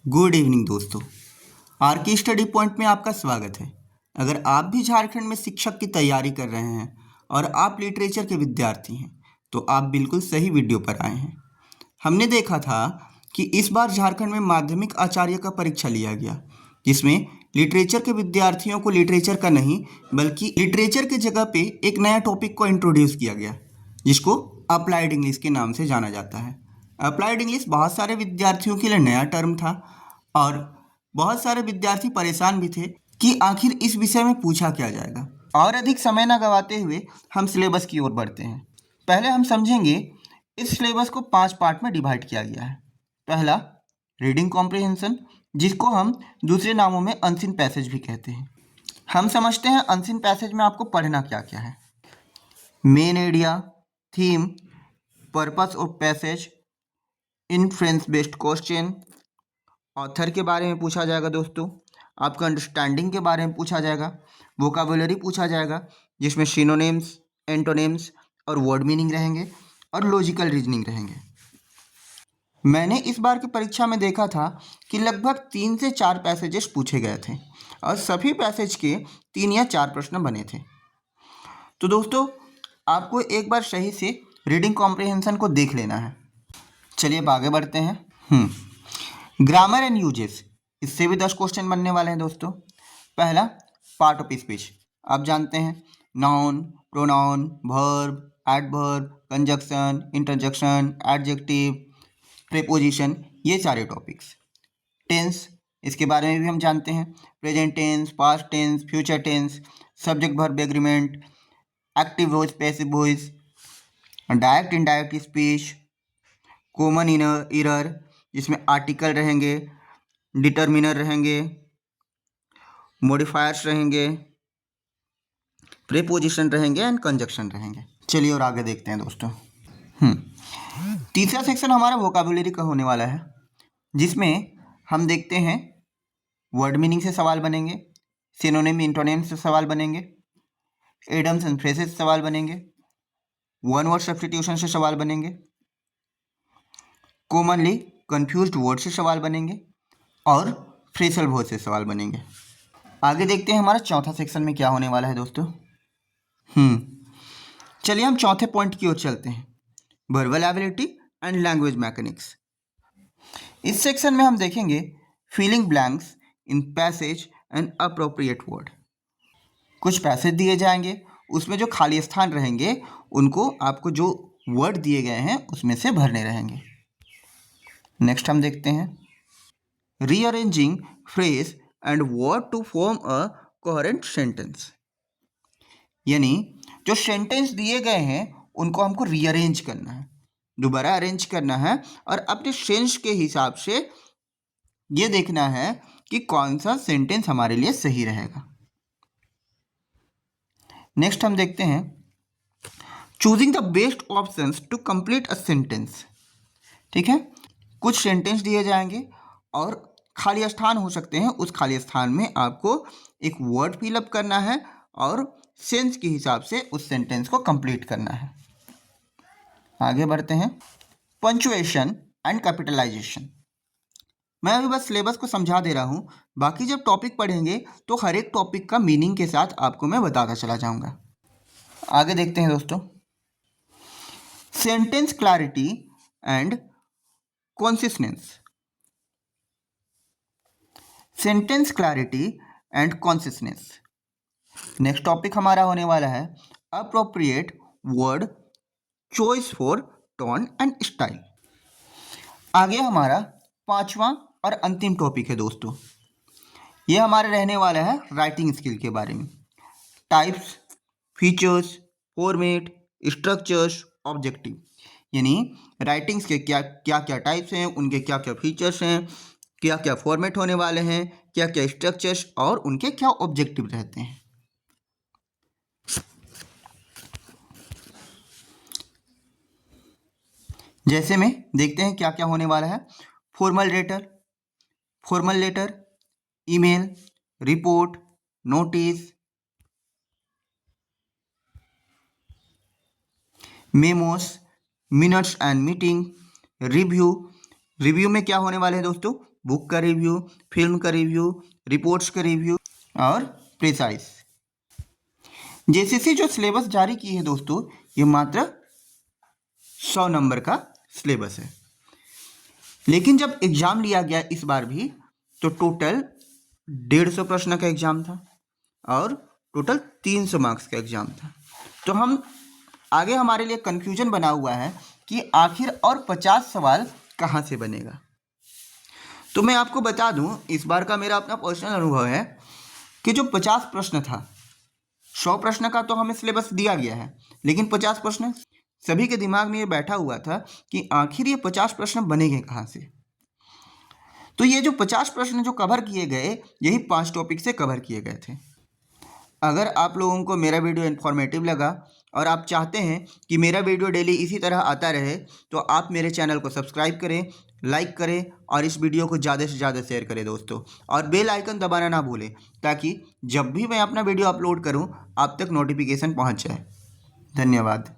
Good evening दोस्तों। Are के study point में आपका स्वागत है। अगर आप भी झारखंड में शिक्षक की तैयारी कर रहे हैं और आप लिटरेचर के विद्यार्थी हैं तो आप बिल्कुल सही वीडियो पर आए हैं। हमने देखा था कि इस बार झारखंड में माध्यमिक आचार्य का परीक्षा लिया गया, जिसमें लिटरेचर के विद्यार्थियों को लिटरेचर का नहीं बल्कि लिटरेचर के जगह पे एक नया टॉपिक को इंट्रोड्यूस किया गया, जिसको अप्लाइड इंग्लिश के नाम से जाना जाता है। अप्लाइड इंग्लिश बहुत सारे विद्यार्थियों के लिए नया टर्म था और बहुत सारे विद्यार्थी परेशान भी थे कि आखिर इस विषय में पूछा क्या जाएगा। और अधिक समय न गंवाते हुए हम सिलेबस की ओर बढ़ते हैं। पहले हम समझेंगे इस सिलेबस को 5 पार्ट में डिवाइड किया गया है। पहला, रीडिंग कॉम्प्रिहेंशन, जिसको हम दूसरे नामों में अनसीन पैसेज भी कहते हैं। हम समझते हैं अनसीन पैसेज में आपको पढ़ना क्या क्या है। Main idea, theme, purpose of passage, inference based question, author के बारे में पूछा जाएगा दोस्तों, आपका अंडरस्टैंडिंग के बारे में पूछा जाएगा, वोकाबुलरी पूछा जाएगा जिसमें सिनोनिम्स, एंटोनिम्स और वर्ड मीनिंग रहेंगे और लॉजिकल रीजनिंग रहेंगे। मैंने इस बार की परीक्षा में देखा था कि लगभग 3 से 4 पैसेजेस पूछे गए थे और सभी पैसेज के 3 या 4 प्रश्न बने थे। तो दोस्तों, आपको एक बार सही से रीडिंग कॉम्प्रिहेंशन को देख लेना है। चलिए अब आगे बढ़ते हैं। ग्रामर एंड यूजेस, इससे भी 10 क्वेश्चन बनने वाले हैं दोस्तों। पहला, पार्ट ऑफ स्पीच, आप जानते हैं noun, pronoun, verb, adverb, conjunction, interjection, adjective, preposition, ये सारे टॉपिक्स। टेंस, इसके बारे में भी हम जानते हैं, present tense, past tense, future tense, subject verb agreement, active voice, passive voice, direct indirect speech, common error जिसमें आर्टिकल रहेंगे, डिटर्मिनर रहेंगे, मॉडिफायर्स रहेंगे, प्रीपोजिशन रहेंगे एंड कंजक्शन रहेंगे। चलिए और आगे देखते हैं दोस्तों। तीसरा सेक्शन हमारा वोकाबुलरी का होने वाला है, जिसमें हम देखते हैं वर्ड मीनिंग से सवाल बनेंगे, सिनोनिम इंटोनिम से सवाल बनेंगे, एडम्स एंड फ्रेजेस से सवाल बनेंगे, वन वर्ड सब्स्टिट्यूशन से सवाल बनेंगे, कॉमनली कंफ्यूज्ड वर्ड से सवाल बनेंगे और फ्रेजल वर्ड से सवाल बनेंगे। आगे देखते हैं हमारा चौथा सेक्शन में क्या होने वाला है दोस्तों। चलिए हम चौथे पॉइंट की ओर चलते हैं, verbal ability and language mechanics. इस सेक्शन में हम देखेंगे filling blanks in passage and appropriate word. कुछ पैसेज दिए जाएंगे, उसमें जो खाली स्थान रहेंगे उनको आपको जो वर्ड दिए गए हैं उसमें से भरने रहेंगे। नेक्स्ट हम देखते हैं rearranging phrase and word to form a coherent sentence, यानी जो सेंटेंस दिए गए हैं उनको हमको रीअरेंज करना है, दोबारा अरेंज करना है और अपने सेंस के हिसाब से ये देखना है कि कौन सा सेंटेंस हमारे लिए सही रहेगा। नेक्स्ट हम देखते हैं choosing the best options to complete a sentence. ठीक है, कुछ सेंटेंस दिए जाएंगे और खाली स्थान हो सकते हैं, उस खाली स्थान में आपको एक वर्ड फिलअप करना है और सेंस के हिसाब से उस सेंटेंस को कंप्लीट करना है। आगे बढ़ते हैं पंक्चुएशन एंड कैपिटलाइजेशन। मैं अभी बस सिलेबस को समझा दे रहा हूँ, बाकी जब टॉपिक पढ़ेंगे तो हर एक टॉपिक का मीनिंग के साथ आपको मैं बताता चला जाऊँगा। आगे देखते हैं दोस्तों sentence clarity and consistence. Sentence clarity and consistence. Next topic हमारा होने वाला है appropriate word choice for tone and style. आगे हमारा पांचवा और अंतिम टॉपिक है दोस्तों, ये हमारे रहने वाला है राइटिंग स्किल के बारे में। Types, features, format, structures, objective, यानी राइटिंग्स के क्या क्या टाइप्स हैं, उनके क्या क्या फीचर्स हैं, क्या क्या फॉर्मेट होने वाले हैं, क्या क्या स्ट्रक्चर्स और उनके क्या ऑब्जेक्टिव रहते हैं। जैसे में देखते हैं क्या क्या होने वाला है। Formal letter, email, report, notice, memos, minutes and meeting, review. Review में क्या होने वाले हैं दोस्तों, बुक का रिव्यू, फिल्म का रिव्यू, रिपोर्ट्स का रिव्यू और प्रिसाइज। जेसीसी जो सिलेबस जारी की है दोस्तों, ये मात्र 100 नंबर का सिलेबस है। लेकिन जब एग्जाम लिया गया इस बार भी, तो टोटल 150 प्रश्न का एग्जाम था और टोटल 300 मार्क्स का एग्जाम था। तो हम आगे हमारे लिए कंफ्यूजन बना हुआ है कि आखिर और 50 सवाल कहाँ से बनेगा। तो मैं आपको बता दूं, इस बार का मेरा अपना पर्सनल अनुभव है कि जो 50 प्रश्न था, 100 प्रश्न का तो हमें सिलेबस दिया गया है, लेकिन 50 प्रश्न सभी के दिमाग में ये बैठा हुआ था कि आखिर ये 50 प्रश्न बनेंगे कहाँ से। तो ये जो 50 प्रश्न जो कवर किए गए, यही 5 टॉपिक से कवर किए गए थे। अगर आप लोगों को मेरा वीडियो इन्फॉर्मेटिव लगा और आप चाहते हैं कि मेरा वीडियो डेली इसी तरह आता रहे, तो आप मेरे चैनल को सब्सक्राइब करें, लाइक करें और इस वीडियो को ज़्यादा से ज़्यादा शेयर करें दोस्तों, और बेल आइकन दबाना ना भूलें, ताकि जब भी मैं अपना वीडियो अपलोड करूं, आप तक नोटिफिकेशन पहुंच जाए। धन्यवाद।